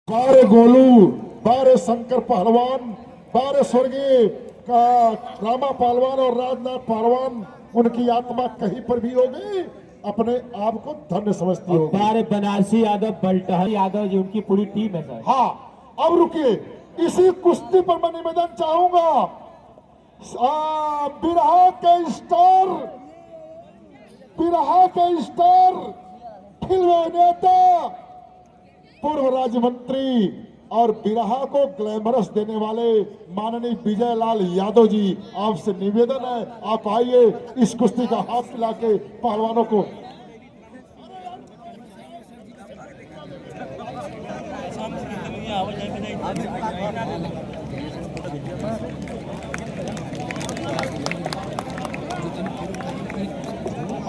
बारे गोलू, बारे शंकर पहलवान, बारे स्वर्गीय का रामा पहलवान और राजनाथ पहलवान, उनकी आत्मा कहीं पर भी होगी अपने आप को धन्य समझती होगी। बारे बनारसी यादव, बल्टहर यादव जी, उनकी पूरी टीम है सर। हाँ, अब रुकिए, इसी कुश्ती पर मैं निवेदन चाहूंगा, बिरहा के स्टार फिल्म अभिनेता, पूर्व राज्य मंत्री और बिरहा को ग्लैमरस देने वाले माननीय विजय लाल यादव जी, आपसे निवेदन है आप आइए इस कुश्ती का हाथ मिला के पहलवानों को।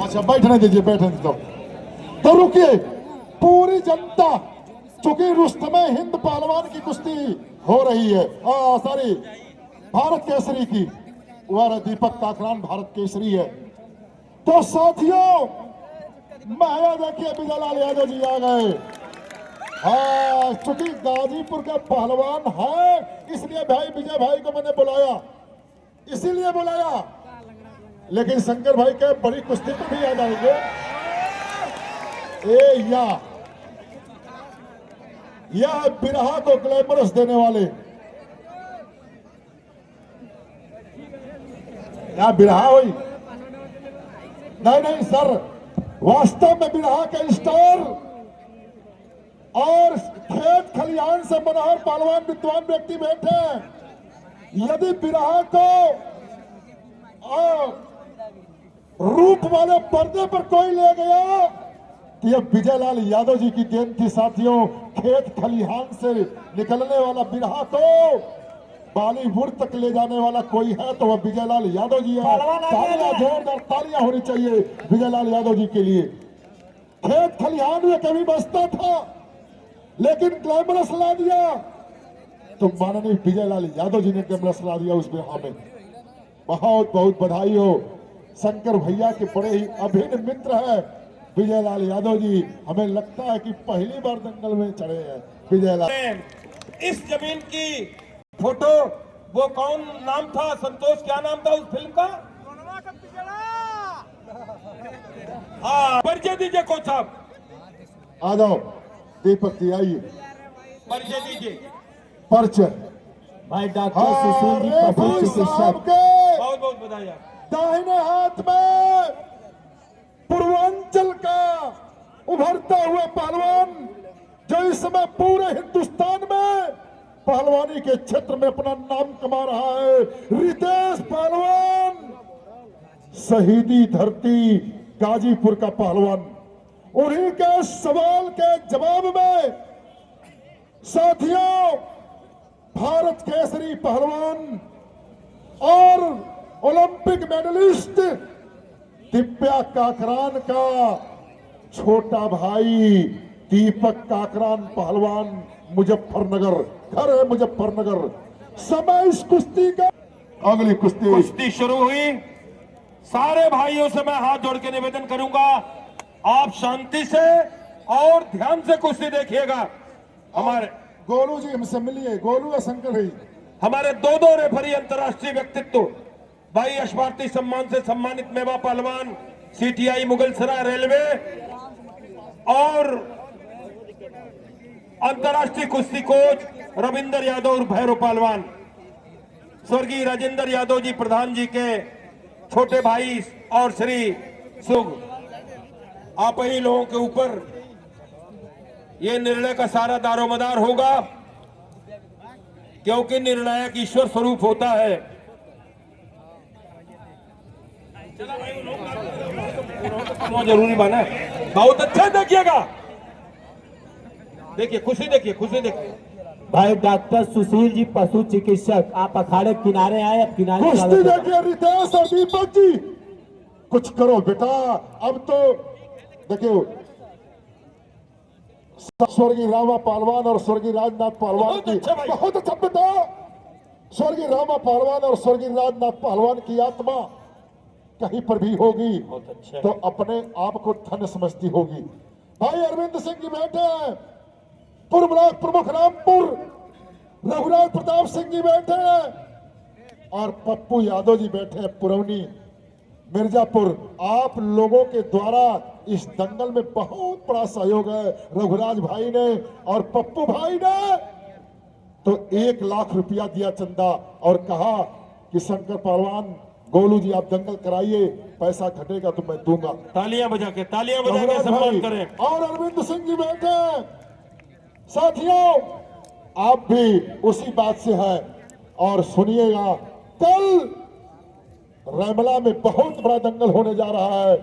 अच्छा बैठने दीजिए, बैठने दो तो रुकिए। पूरी जनता, चूंकि रुस्तमे हिंद पहलवान की कुश्ती हो रही है, सॉरी भारत केसरी की, वह दीपक काकरान भारत केसरी है, तो साथियों महया देखिए विजय लाल यादव जी आ गए। हाँ, चूंकि गाजीपुर का पहलवान है इसलिए भाई विजय भाई को मैंने बुलाया, इसीलिए बुलाया, लेकिन शंकर भाई के बड़ी कुश्ती पर भी याद आएंगे। यह बिरहा को ग्लैमरस देने वाले, क्या बिरहा हुई? नहीं सर, वास्तव में बिरहा के स्टार और खेत खलिहान से मनोहर पहलवान विद्वान व्यक्ति बैठे हैं। यदि बिरहा को रूप वाले पर्दे पर कोई ले गया तो यह विजय लाल यादव जी की देन थी साथियों। खेत खलिहान से निकलने वाला बिरहा को बॉलीवुड तक ले जाने वाला कोई है तो वह विजय लाल यादव जी है। तालियां, जोरदार तालियां होनी चाहिए विजय लाल यादव जी के लिए। खेत खलिहान में कभी बसता था लेकिन ग्लैमरस ला दिया, तो माननीय विजय लाल यादव जी ने ग्लैमरस ला दिया उस बिरहा में। बहुत बहुत बधाई हो। शंकर भैया के बड़े ही अभिन्न मित्र है विजय लाल यादव जी। हमें लगता है कि पहली बार दंगल में चढ़े हैं विजय लाल। इस जमीन की फोटो, वो कौन नाम था, संतोष क्या नाम था उस फिल्म का? हाँ, परिचय दीजिए कोच साहब। आ जाओ दीपक जी, आइए परिचय दीजिए। परिचय भाई डॉक्टर सुशील जी, पशु चिकित्सक। बहुत बहुत बधाई। दाहिने हाथ में पूर्वांचल का उभरता हुआ पहलवान, जो इस समय पूरे हिंदुस्तान में पहलवानी के क्षेत्र में अपना नाम कमा रहा है, रितेश पहलवान, शहीदी धरती गाजीपुर का पहलवान। उन्हीं के सवाल के जवाब में साथियों भारत केसरी पहलवान और ओलंपिक मेडलिस्ट दिव्या काकरान का छोटा भाई दीपक काकरान पहलवान, मुजफ्फरनगर, घर है मुजफ्फरनगर। समय इस कुश्ती का, अगली कुश्ती शुरू हुई। सारे भाइयों से मैं हाथ जोड़ के निवेदन करूंगा, आप शांति से और ध्यान से कुश्ती देखिएगा। हमारे गोलू जी हमसे मिलिए, गोलू या शंकर भाई। हमारे दो रेफरी अंतर्राष्ट्रीय व्यक्तित्व, भाई अशफार्ती सम्मान से सम्मानित मेवा पहलवान, सीटीआई मुगलसराय रेलवे, और अंतर्राष्ट्रीय कुश्ती कोच रविंदर यादव और भैरव पहलवान, स्वर्गीय राजेंद्र यादव जी प्रधान जी के छोटे भाई, और श्री सुग, आप ही लोगों के ऊपर ये निर्णय का सारा दारोमदार होगा, क्योंकि निर्णायक ईश्वर स्वरूप होता है। जरूरी बना, बहुत अच्छा देखिएगा, देखिए खुशी, देखिए खुशी, देखिए। भाई डॉक्टर सुशील जी, पशु चिकित्सक, आप अखाड़े किनारे आए, अब किनारे कुश्ती देखिए रितेश और दीपक जी, कुछ करो बेटा। अब तो देखियो स्वर्गीय रामा पहलवान और स्वर्गीय राजनाथ पहलवान की, बहुत अच्छा बेटा, स्वर्गीय रामा पहलवान और स्वर्गीय राजनाथ पहलवान की आत्मा कहीं पर भी होगी तो अपने आप को धन्य समझती होगी। भाई अरविंद सिंह जी बैठे हैं, पूर्व ब्लॉक प्रमुख रामपुर रघुराज प्रताप सिंह जी बैठे हैं और पप्पू यादव जी बैठे हैं पुरौनी मिर्जापुर। आप लोगों के द्वारा इस दंगल में बहुत बड़ा सहयोग है। रघुराज भाई ने और पप्पू भाई ने तो 1 लाख रुपया दिया चंदा और कहा कि शंकर पहलवान गोलू जी आप दंगल कराइए, पैसा घटेगा तो मैं दूंगा। तालियां बजा के सम्मान करें। और अरविंद सिंह जी बैठे हैं। साथियों आप भी उसी बात से हैं और सुनिएगा, कल रैमला में बहुत बड़ा दंगल होने जा रहा है।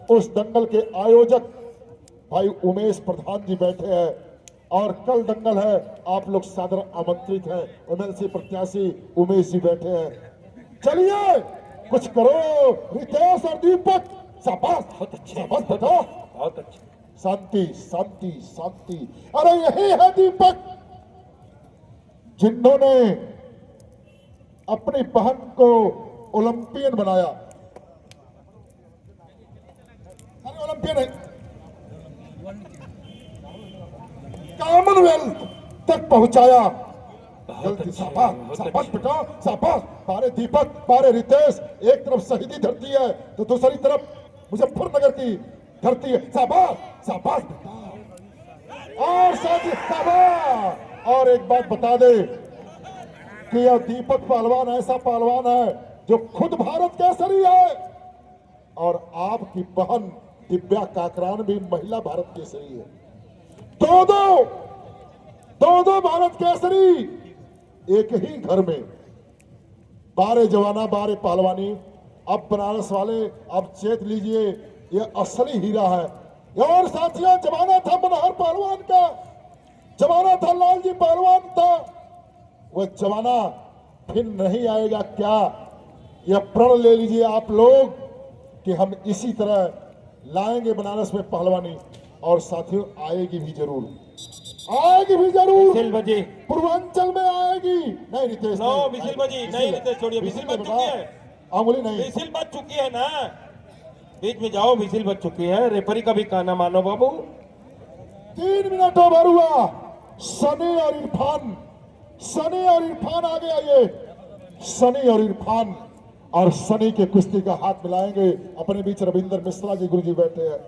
उस दंगल के आयोजक भाई उमेश प्रधान जी बैठे हैं और कल दंगल है, आप लोग सादर आमंत्रित हैं। एमएलसी प्रत्याशी उमेश जी बैठे हैं। चलिए कुछ करो रितेश और दीपक, शाबाश, बहुत अच्छे, शाबाश बेटा, बहुत अच्छे। शांति शांति शांति। अरे यही है दीपक जिन्होंने अपनी बहन को ओलंपियन बनाया। अरे ओलंपियन है, कॉमनवेल्थ तक पहुंचाया। जल्दी शाबाश शाबाश बेटा शाबाश। पारे दीपक पारे रितेश, एक तरफ शहीदी धरती है तो दूसरी तरफ मुजफ्फरनगर की धरती है। शाबाश शाबाश बेटा और साथी शाबाश। और एक बात बता दे कि यह दीपक पहलवान ऐसा पहलवान है जो खुद भारत केसरी है और आपकी बहन दिव्या काकरान भी महिला भारत केसरी है। दो भारत केसरी एक ही घर में। 12 जवाना 12 पहलवानी। अब बनारस वाले अब चेत लीजिए, ये असली हीरा है। और साथियों जमाना था मनहर पहलवान का, जमाना था लालजी पहलवान था, वह जमाना फिर नहीं आएगा क्या? यह प्रण ले लीजिए आप लोग कि हम इसी तरह लाएंगे बनारस में पहलवानी। और साथियों आएगी भी जरूर, आएगी भी जरूर। विसिल बजी, पूर्वांचल में आएगी। नहीं रितेश नो विसिल बजी, नहीं रितेश छोड़िए, विसिल बज चुकी है, अंगुली नहीं, विसिल बज चुकी है ना, बीच में जाओ, विसिल बज चुकी है। रेफरी का भी कहना मानो बाबू। 3 मिनट ओवर हुआ। सनी और इरफान, सनी और इरफान आ गया। ये सनी और इरफान और सनी के कुश्ती का हाथ मिलाएंगे। अपने बीच रविंदर मिश्रा जी गुरुजी बैठे हैं।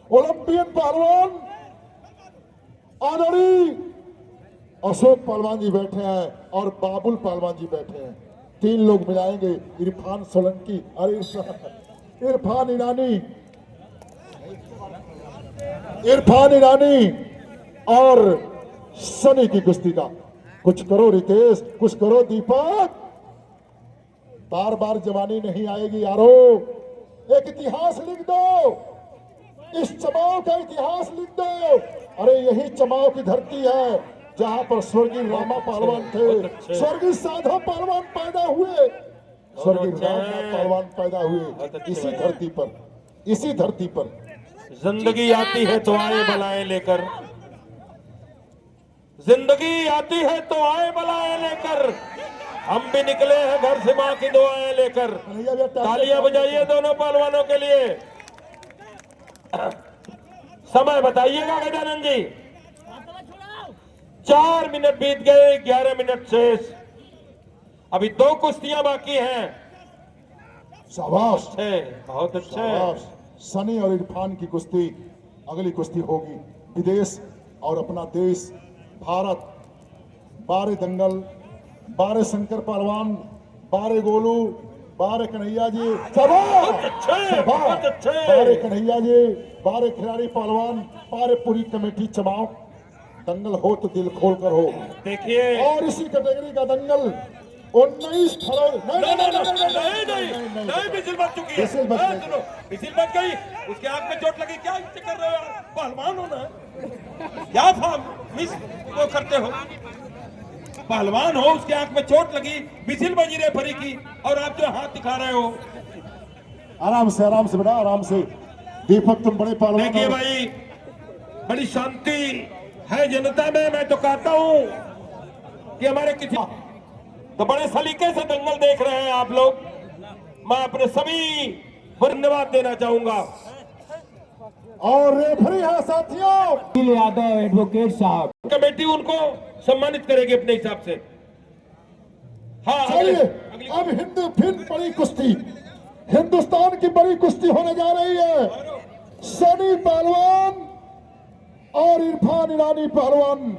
ओलंपियन पहलवान आदरणीय अशोक पहलवान जी बैठे हैं और बाबुल पहलवान जी बैठे हैं। 3 लोग मिलाएंगे। इरफान सोलंकी और इरफान ईरानी, इरफान ईरानी और सनी की कुश्ती का। कुछ करो रितेश, कुछ करो दीपक। बार बार जवानी नहीं आएगी यारो। एक इतिहास लिख दो, इस चमाव का इतिहास लिख दो। अरे यही चमाव की धरती है जहां पर स्वर्गीय रामा पहलवान थे, स्वर्गीय साधो पहलवान पैदा हुए, स्वर्गीय रामनाथ पहलवान पैदा हुए इसी धरती पर, इसी धरती पर। जिंदगी आती है तो आए बलाएं लेकर, जिंदगी आती है तो आए बलाएं लेकर, हम भी निकले हैं घर से मां की दुआएं लेकर। तालियां बजाइए दोनों पहलवानों के लिए। समय बताइएगा गजानन जी। 4 मिनट बीत गए, 11 मिनट शेष। अभी 2 कुश्तियां बाकी हैं। शाबाश, बहुत अच्छे। शाबाश। सनी और इरफान की कुश्ती अगली कुश्ती होगी। विदेश और अपना देश भारत। 12 दंगल, 12 शंकर पहलवान, 12 गोलू, 12 कन्हैया जी। शाबाश, 12 कन्हैया जी, 12 खिलाड़ी पहलवान, 12 पूरी कमेटी चमाव। दंगल हो तो दिल खोल कर हो। देखिए और इसी कैटेगरी का दंगल 19 फरवरी। नहीं, विसिल बज चुकी है। विसिल बज गई। सुनो, विसिल बज गई। उसके आंख में चोट लगी। क्या कर रहे हो यार? पहलवान हो ना, क्या मिस वो करते हो? पहलवान हो, उसके आंख में चोट लगी, विसिल बजी रेफरी की, और आप जो हाथ दिखा रहे हो। आराम से बेटा, आराम से। दीपक तुम बड़े पहलवान देखिए हो। भाई, बड़ी शांति है जनता में। मैं तो कहता हूं कि हमारे किसी तो बड़े सलीके से दंगल देख रहे हैं आप लोग। मैं अपने सभी को धन्यवाद देना चाहूंगा। और रेफरी है साथियों सुशील यादव एडवोकेट साहब। कमेटी उनको सम्मानित करेगी अपने हिसाब से। हाँ चलिए अब फिर बड़ी कुश्ती, हिंदुस्तान की बड़ी कुश्ती होने जा रही है। सनी पहलवान और इरफान ईरानी पहलवान